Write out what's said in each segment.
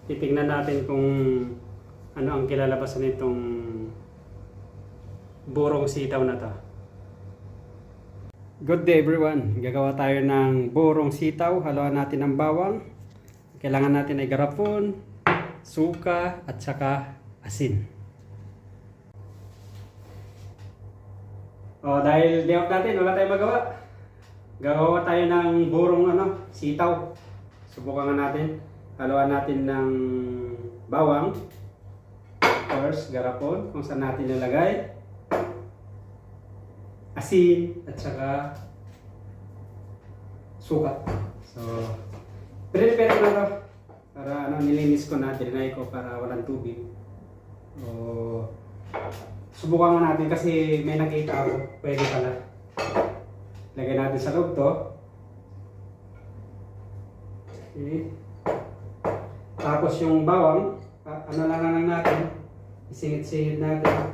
titingnan natin kung ano ang kilalabasan nitong burong sitaw na to. Good day everyone. Gagawa tayo ng burong sitaw. Haluan natin ng bawang. Kailangan natin ay garapon, suka at saka asin. Dahil day off natin, wala tayong magawa. Gagawa tayo ng burong sitaw. Subukan nga natin. Haluan natin ng bawang. Of course, garapon kung saan natin nilagay. Asin at saka suka. So, prepare ko na to para nilinis ko na, drinay ko para walang tubig. Subukan nga natin kasi may nakita ako, pwede pala. Lagay natin sa loob to. Okay. Tapos yung bawang, lang natin, isingit-singit natin.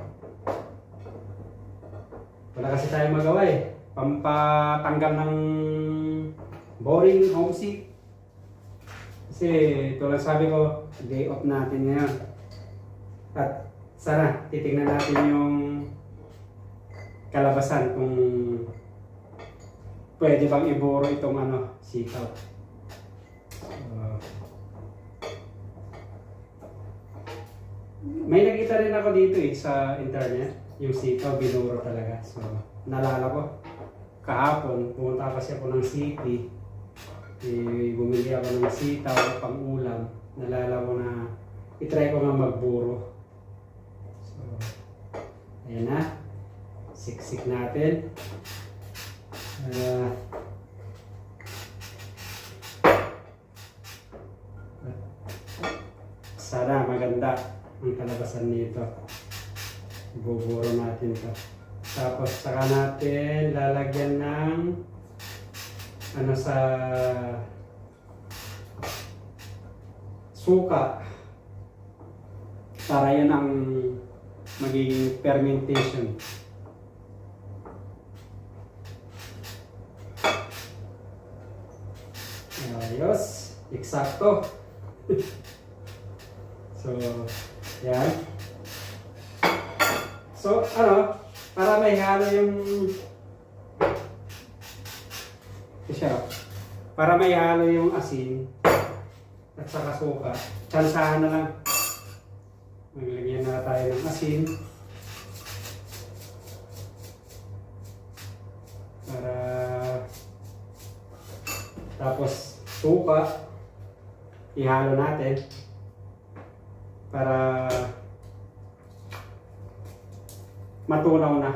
Wala kasi tayong magawa eh. Pampatanggal ng boring, homesick. Kasi tulad sabi ko, day off natin ngayon. At sana titingnan natin yung kalabasan kung pwede bang iburo itong sitaw. May nakita rin ako dito sa internet, yung sitaw binuro talaga. So, nalala ko, kahapon, pumunta kasi ako ng city, bumili ako ng sitaw pang ulam. Nalala ko na, itry ko nga magburo. So, ayan na, siksik natin. Sana maganda ang kalabasan nito. Buburo natin to. Tapos saka natin lalagyan ng sa suka para yan ang magiging fermentation. Ayos, eksakto. So, yan. So, para may halo yung para may halo yung asin at saka suka, tsansahan na lang. Maglagyan na tayo ng asin para tapos suka ihalo natin para matunaw na.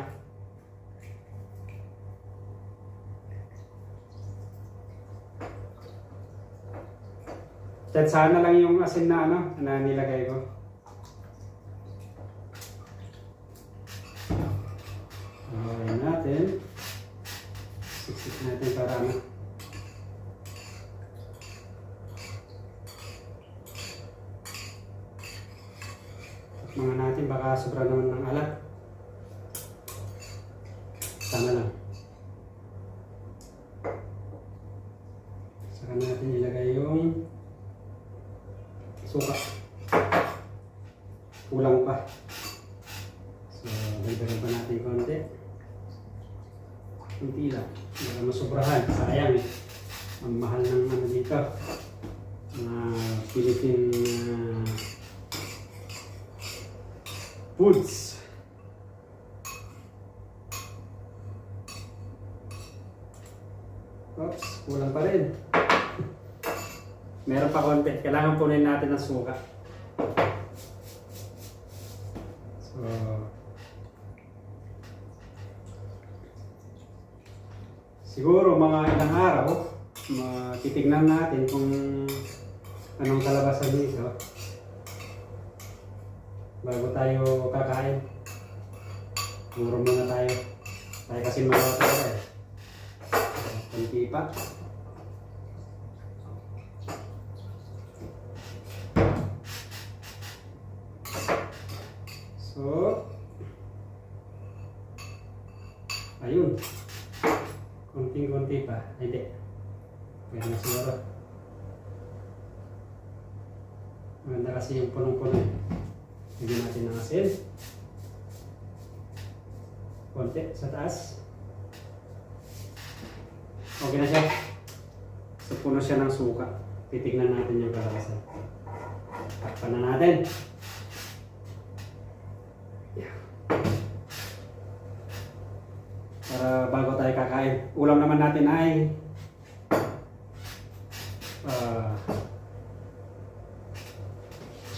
Sana lang yung asin na na nilagay ko. Ayan natin. Siksik natin para mga natin baka sobra naman ng alat. Sana lang. Saka natin ilagay yung suka. Kulang pa. So, dagdagan pa natin konti. Kunti lang. Baka masobrahan. Sayang eh. Ang mahal ng dito. Philippine foods. Oops, kulang pa rin. Meron pa konti. Kailangan punin natin ng suka. So, siguro mga ilang araw, titignan natin kung anong kalabasan dito bago tayo kakain. Muro muna tayo. Tayo kasi magawa tayo eh. Kunti pa. So, ayun. Konting-konti pa. Hindi. Pwede na siguro. Maganda kasi yung punong-puno eh. Lagyan natin ng asin. Konti sa taas. Okay na siya. So puno siya ng suka. Titignan natin yung kalakasan. Takpan na natin. Yeah. Para bago tayo kakain. Ulam naman natin ay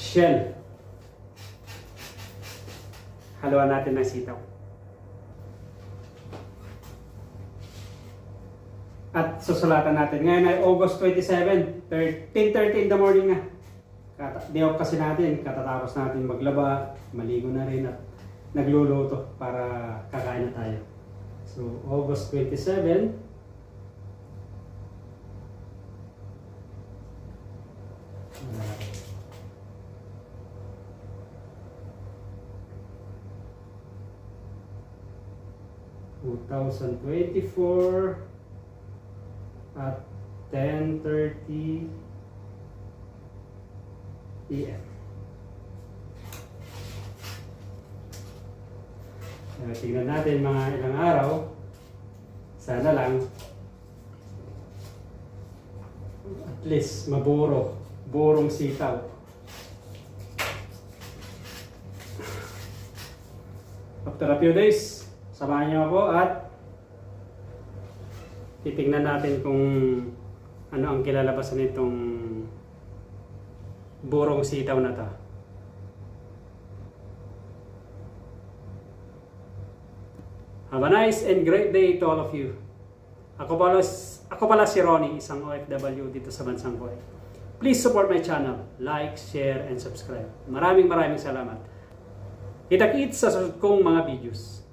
shell. Haluan natin ng sitaw. At susulatan natin. Ngayon ay August 27, 10:30 in the morning na. Day off kasi natin. Katatapos natin maglaba, maligo na rin at nagluluto para kakain na tayo. So, August 27. Uh, 2024 at 10:30 p.m. Tingnan natin mga ilang araw. Sana lang at least burong sitaw. After a few days, samahan niyo ako at titingnan natin kung ano ang kilalabasan nitong burong sitaw na to. Have a nice and great day to all of you. Ako pala si Ronnie, isang OFW dito sa bansang Kuwait. Please support my channel. Like, share, and subscribe. Maraming salamat. Kita-kits sa susunod kong mga videos.